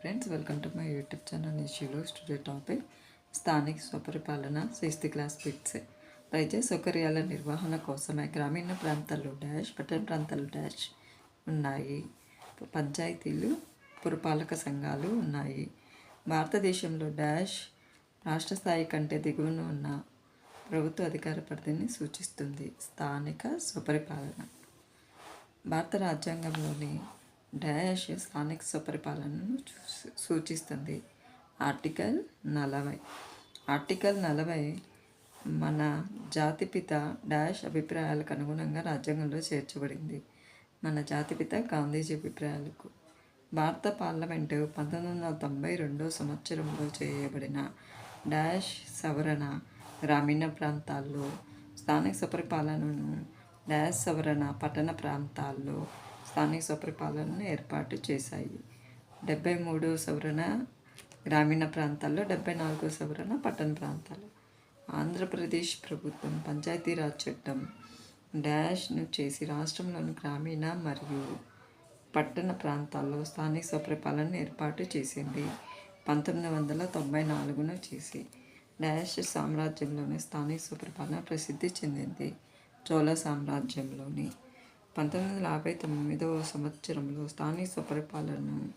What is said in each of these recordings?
Friends, welcome to my YouTube channel. నిషిలో today topic స్థానిక స్వపరిపాలన 6th క్లాస్ బిట్స్. ప్రజా సౌకర్యాల నిర్వహణ కోసమే గ్రామీణ ప్రాంతాల్లో డాష్, పట్టణ ప్రాంతాల్లో డాష్ ఉన్నాయి. పంచాయతీలు, పురపాలక సంఘాలు ఉన్నాయి. భారతదేశంలో డాష్ రాష్ట్ర స్థాయి కంటే దిగువన ఉన్న ప్రభుత్వ అధికార పరిధిని సూచిస్తుంది. స్థానిక స్వపరిపాలన భారత రాజ్యాంగంలోని డాష్ స్థానిక స్వపరిపాలనను సూచిస్తుంది. ఆర్టికల్ 40 మన జాతిపిత డాష్ అభిప్రాయాలకు అనుగుణంగా రాజ్యాంగంలో చేర్చబడింది. మన జాతిపిత గాంధీజీ అభిప్రాయాలకు భారత పార్లమెంటు 1992 సంవత్సరంలో చేయబడిన డాష్ సవరణ గ్రామీణ ప్రాంతాల్లో స్థానిక స్వపరిపాలనను, డాష్ సవరణ పట్టణ ప్రాంతాల్లో స్థానిక స్వపరిపాలనను ఏర్పాటు చేశాయి. 73వ సవరణ గ్రామీణ ప్రాంతాల్లో, 74వ సవరణ పట్టణ ప్రాంతాలు. ఆంధ్రప్రదేశ్ ప్రభుత్వం పంచాయతీరాజ్ చట్టం డాష్ను చేసి రాష్ట్రంలోని గ్రామీణ మరియు పట్టణ ప్రాంతాల్లో స్థానిక స్వపరిపాలనను ఏర్పాటు చేసింది. 1994 చేసి డాష్ సామ్రాజ్యంలోని స్థానిక స్వపరిపాలన ప్రసిద్ధి చెందింది. చోళ సామ్రాజ్యంలోని 1959వ సంవత్సరంలో స్థానిక స్వపరిపాలనను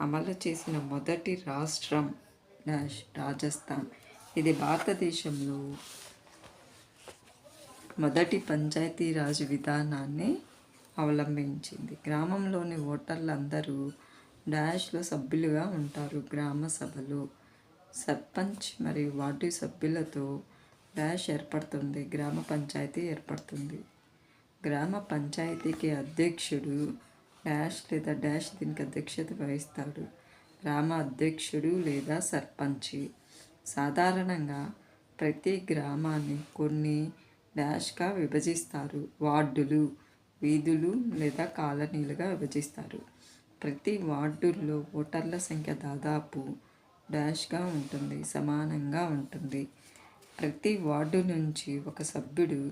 అమలు చేసిన మొదటి రాష్ట్రం డాష్ రాజస్థాన్. ఇది భారతదేశంలో మొదటి పంచాయతీరాజ్ విధానాన్ని అవలంబించింది. గ్రామంలోని ఓటర్లందరూ డాష్లో సభ్యులుగా ఉంటారు. గ్రామ సభలు సర్పంచ్ మరియు వార్డు సభ్యులతో డాష్ ఏర్పడుతుంది. గ్రామ పంచాయతీ ఏర్పడుతుంది. గ్రామ పంచాయతీకి అధ్యక్షుడు డాష్ లేదా డాష్ దీనికి అధ్యక్షత వహిస్తాడు. గ్రామ అధ్యక్షుడు లేదా సర్పంచి. సాధారణంగా ప్రతి గ్రామాన్ని కొన్ని డాష్గా విభజిస్తారు. వార్డులు, వీధులు లేదా కాలనీలుగా విభజిస్తారు. ప్రతి వార్డుల్లో ఓటర్ల సంఖ్య దాదాపు డాష్గా ఉంటుంది, సమానంగా ఉంటుంది. ప్రతి వార్డు నుంచి ఒక సభ్యుడు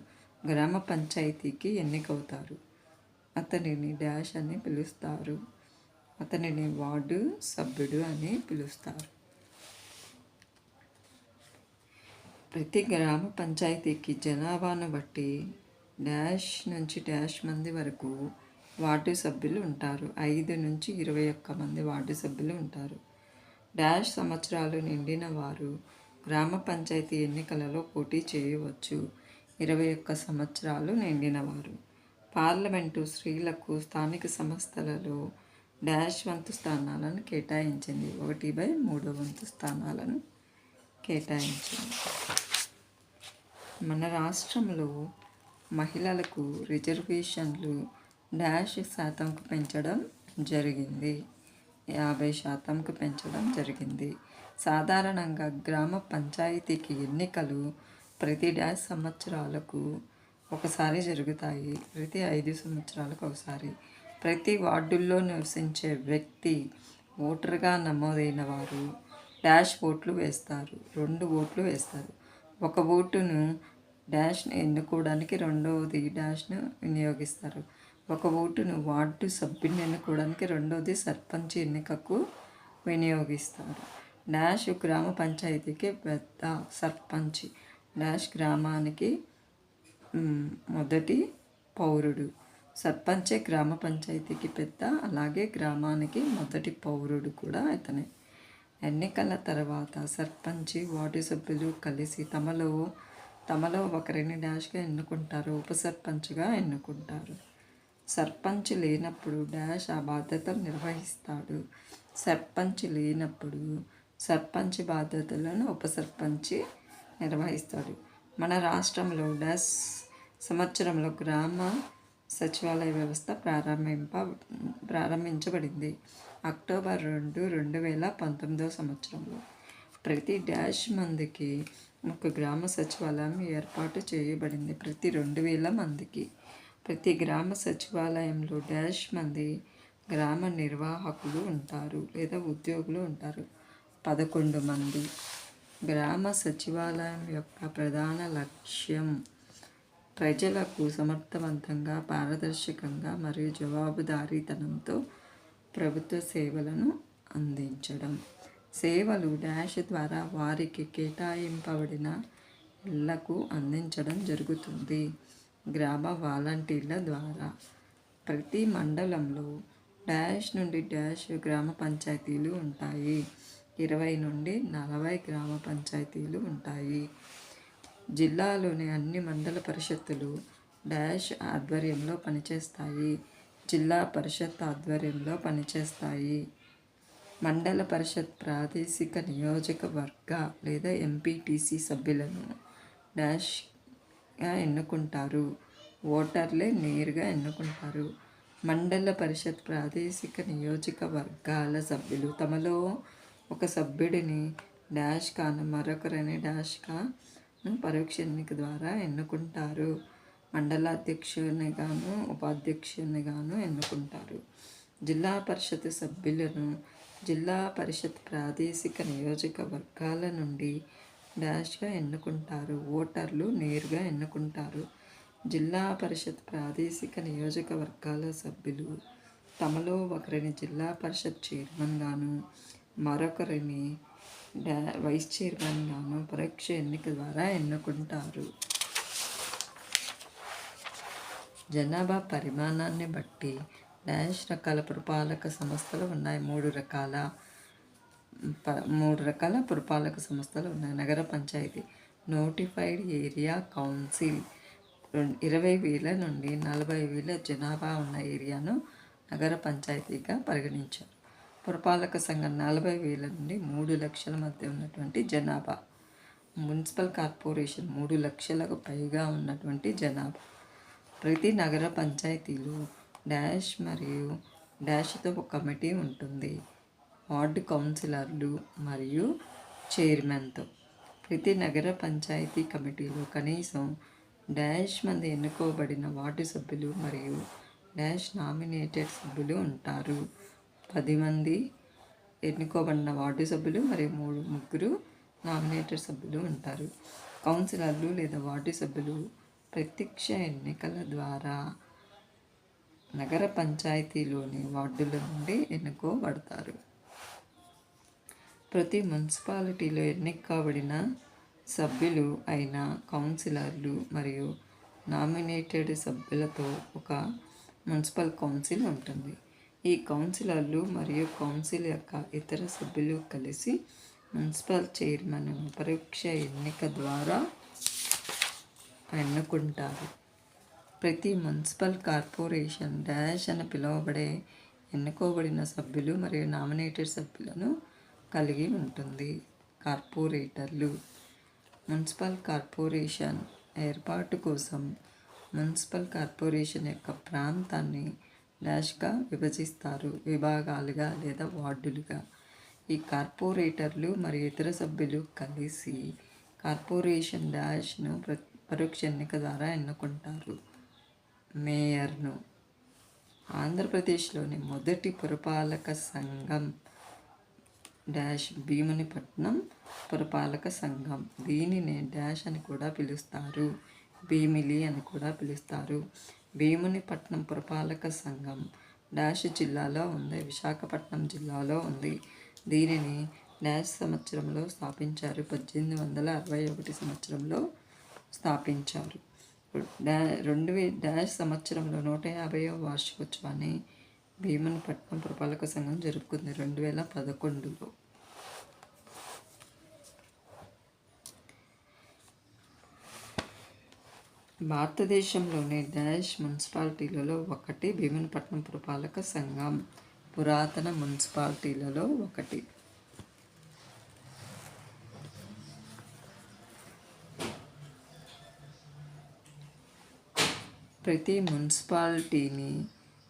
గ్రామ పంచాయతీకి ఎన్నికవుతారు. అతనిని డాష్ అని పిలుస్తారు. అతనిని వార్డు సభ్యుడు అని పిలుస్తారు. ప్రతి గ్రామ పంచాయతీకి జనాభాను బట్టి డాష్ నుంచి డాష్ మంది వరకు వార్డు సభ్యులు ఉంటారు. 5 నుంచి 21 మంది వార్డు సభ్యులు ఉంటారు. డాష్ సంవత్సరాలు నిండిన వారు గ్రామ పంచాయతీ ఎన్నికలలో పోటీ చేయవచ్చు. 21 సంవత్సరాలు నిండినవారు. పార్లమెంటు స్త్రీలకు స్థానిక సంస్థలలో డాష్ వంతు స్థానాలను కేటాయించింది. 1/3 వంతు స్థానాలను కేటాయించింది. మన రాష్ట్రంలో మహిళలకు రిజర్వేషన్లు %కు పెంచడం జరిగింది. 50%కు పెంచడం జరిగింది. సాధారణంగా గ్రామ పంచాయతీకి ఎన్నికలు ప్రతి డాష్ సంవత్సరాలకు ఒకసారి జరుగుతాయి. ప్రతి 5 సంవత్సరాలకు ఒకసారి. ప్రతి వార్డుల్లో నివసించే వ్యక్తి ఓటర్గా నమోదైన వారు డాష్ ఓట్లు వేస్తారు. 2 ఓట్లు వేస్తారు. ఒక ఓటును డాష్ను ఎన్నుకోవడానికి, రెండవది డాష్ను వినియోగిస్తారు. ఒక ఓటును వార్డు సభ్యుని ఎన్నుకోవడానికి, రెండవది సర్పంచ్ ఎన్నికకు వినియోగిస్తారు. డాష్ గ్రామ పంచాయతీకి పెద్ద సర్పంచ్. డాష్ గ్రామానికి మొదటి పౌరుడు. సర్పంచే గ్రామ పంచాయతీకి పెద్ద, అలాగే గ్రామానికి మొదటి పౌరుడు కూడా అతనే. ఎన్నికల తర్వాత సర్పంచ్, వార్డు సభ్యులు కలిసి తమలో ఒకరిని డాష్గా ఎన్నుకుంటారు. ఉప సర్పంచ్గా ఎన్నుకుంటారు. సర్పంచ్ లేనప్పుడు డాష్ ఆ బాధ్యతలు నిర్వహిస్తాడు. సర్పంచ్ లేనప్పుడు సర్పంచ్ బాధ్యతలను ఉప సర్పంచ్ నిర్వహిస్తాడు. మన రాష్ట్రంలో డాష్ సంవత్సరంలో గ్రామ సచివాలయ వ్యవస్థ ప్రారంభించబడింది. అక్టోబర్ 2, 2019 సంవత్సరంలో. ప్రతి డాష్ మందికి ఒక గ్రామ సచివాలయం ఏర్పాటు చేయబడింది. ప్రతి 2000 మందికి. ప్రతి గ్రామ సచివాలయంలో డాష్ మంది గ్రామ నిర్వాహకులు ఉంటారు లేదా ఉద్యోగులు ఉంటారు. 11 మంది. గ్రామ సచివాలయం యొక్క ప్రధాన లక్ష్యం ప్రజలకు సమర్థవంతంగా, పారదర్శకంగా మరియు జవాబుదారీతనంతో ప్రభుత్వ సేవలను అందించడం. సేవలు డాష్ ద్వారా వారికి కేటాయింపబడిన ఇళ్లకు అందించడం జరుగుతుంది. గ్రామ వాలంటీర్ల ద్వారా ప్రతి మండలంలో డాష్ నుండి డాష్ గ్రామ పంచాయతీలు ఉంటాయి. 20 నుండి 40 గ్రామ పంచాయతీలు ఉంటాయి. జిల్లాలోని అన్ని మండల పరిషత్తులు డాష్ ఆధ్వర్యంలో పనిచేస్తాయి. జిల్లా పరిషత్ ఆధ్వర్యంలో పనిచేస్తాయి. మండల పరిషత్ ప్రాదేశిక నియోజకవర్గ లేదా ఎంపీటీసీ సభ్యులను డాష్గా ఎన్నుకుంటారు. ఓటర్లే నేరుగా ఎన్నుకుంటారు. మండల పరిషత్ ప్రాదేశిక నియోజకవర్గాల సభ్యులు తమలో ఒక సభ్యుడిని డాష్ కాను మరొకరిని డాష్గా పరోక్ష ఎన్నిక ద్వారా ఎన్నుకుంటారు. మండలాధ్యక్షునిగాను ఉపాధ్యక్షునిగాను ఎన్నుకుంటారు. జిల్లా పరిషత్ సభ్యులను జిల్లా పరిషత్ ప్రాదేశిక నియోజకవర్గాల నుండి డాష్గా ఎన్నుకుంటారు. ఓటర్లు నేరుగా ఎన్నుకుంటారు. జిల్లా పరిషత్ ప్రాదేశిక నియోజకవర్గాల సభ్యులు తమలో ఒకరిని జిల్లా పరిషత్ చైర్మన్గాను మరొకరిని వైస్ చైర్మన్గాను పరోక్ష ఎన్నిక ద్వారా ఎన్నుకుంటారు. జనాభా పరిమాణాన్ని బట్టి డాష్ రకాల పురపాలక సంస్థలు ఉన్నాయి. మూడు రకాల పురపాలక సంస్థలు ఉన్నాయి. నగర పంచాయతీ నోటిఫైడ్ ఏరియా కౌన్సిల్ 20,000 నుండి 40,000 జనాభా ఉన్న ఏరియాను నగర పంచాయతీగా పరిగణించారు. పురపాలక సంఘం 40,000 నుండి 3 లక్షల మధ్య ఉన్నటువంటి జనాభా. మున్సిపల్ కార్పొరేషన్ 3 లక్షలకు పైగా ఉన్నటువంటి జనాభా. ప్రతి నగర పంచాయతీలో డాష్ మరియు డాష్తో ఒక కమిటీ ఉంటుంది. వార్డు కౌన్సిలర్లు మరియు చైర్మన్తో. ప్రతి నగర పంచాయతీ కమిటీలో కనీసం డాష్ మంది ఎన్నుకోబడిన వార్డు సభ్యులు మరియు డాష్ నామినేటెడ్ సభ్యులు ఉంటారు. 10 మంది ఎన్నుకోబడిన వార్డు సభ్యులు మరియు 3 నామినేటెడ్ సభ్యులు ఉంటారు. కౌన్సిలర్లు లేదా వార్డు సభ్యులు ప్రత్యక్ష ఎన్నికల ద్వారా నగర పంచాయతీలోని వార్డుల నుండి ఎన్నుకోబడతారు. ప్రతి మున్సిపాలిటీలో ఎన్నికబడిన సభ్యులు అయిన కౌన్సిలర్లు మరియు నామినేటెడ్ సభ్యులతో ఒక మున్సిపల్ కౌన్సిల్ ఉంటుంది. ఈ కౌన్సిలర్లు మరియు కౌన్సిల్ యొక్క ఇతర సభ్యులు కలిసి మున్సిపల్ చైర్మన్ను పరోక్ష ఎన్నిక ద్వారా ఎన్నుకుంటారు. ప్రతి మున్సిపల్ కార్పొరేషన్ డాష్ అని పిలువబడే ఎన్నుకోబడిన సభ్యులు మరియు నామినేటెడ్ సభ్యులను కలిగి ఉంటుంది. కార్పొరేటర్లు మున్సిపల్ కార్పొరేషన్ ఏర్పాటు కోసం మున్సిపల్ కార్పొరేషన్ యొక్క ప్రాంతాన్ని డాష్గా విభజిస్తారు. విభాగాలుగా లేదా వార్డులుగా. ఈ కార్పొరేటర్లు మరియు ఇతర సభ్యులు కలిసి కార్పొరేషన్ డాష్ను పరోక్ష ఎన్నిక ద్వారా ఎన్నుకుంటారు. మేయర్ను ఆంధ్రప్రదేశ్లోని మొదటి పురపాలక సంఘం డాష్ భీమునిపట్నం పురపాలక సంఘం. దీనిని డాష్ అని కూడా పిలుస్తారు. భీమిలి అని కూడా పిలుస్తారు. భీమునిపట్నం పురపాలక సంఘం డాష్ జిల్లాలో ఉంది. విశాఖపట్నం జిల్లాలో ఉంది. దీనిని డాష్ సంవత్సరంలో స్థాపించారు. 1861 సంవత్సరంలో స్థాపించారు. డాష్ సంవత్సరంలో 150వ వార్షికోత్సవాన్ని భీమునిపట్నం పురపాలక సంఘం జరుపుకుంది 2011లో. భారతదేశంలోని డాష్ మున్సిపాలిటీలలో ఒకటి భీమునిపట్నం పురపాలక సంఘం. పురాతన మున్సిపాలిటీలలో ఒకటి. ప్రతి మున్సిపాలిటీని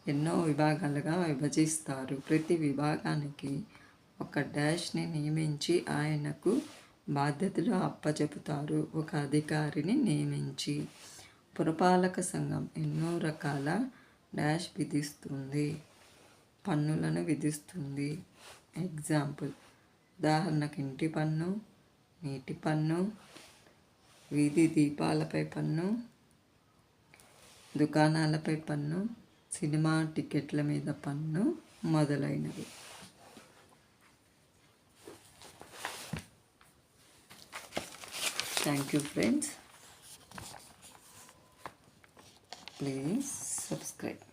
ఎన్నో విభాగాలుగా విభజిస్తారు. ప్రతి విభాగానికి ఒక డాష్ని నియమించి ఆయనకు బాధ్యతలు అప్పచెపుతారు. ఒక అధికారిని నియమించి. పురపాలక సంఘం ఎన్నో రకాల డాష్ విధిస్తుంది. పన్నులను విధిస్తుంది. ఎగ్జాంపుల్ ఉదాహరణకు ఇంటి పన్ను, నీటి పన్ను, వీధి దీపాలపై పన్ను, దుకాణాలపై పన్ను, సినిమా టికెట్ల మీద పన్ను మొదలైనవి. Thank you friends. Please subscribe.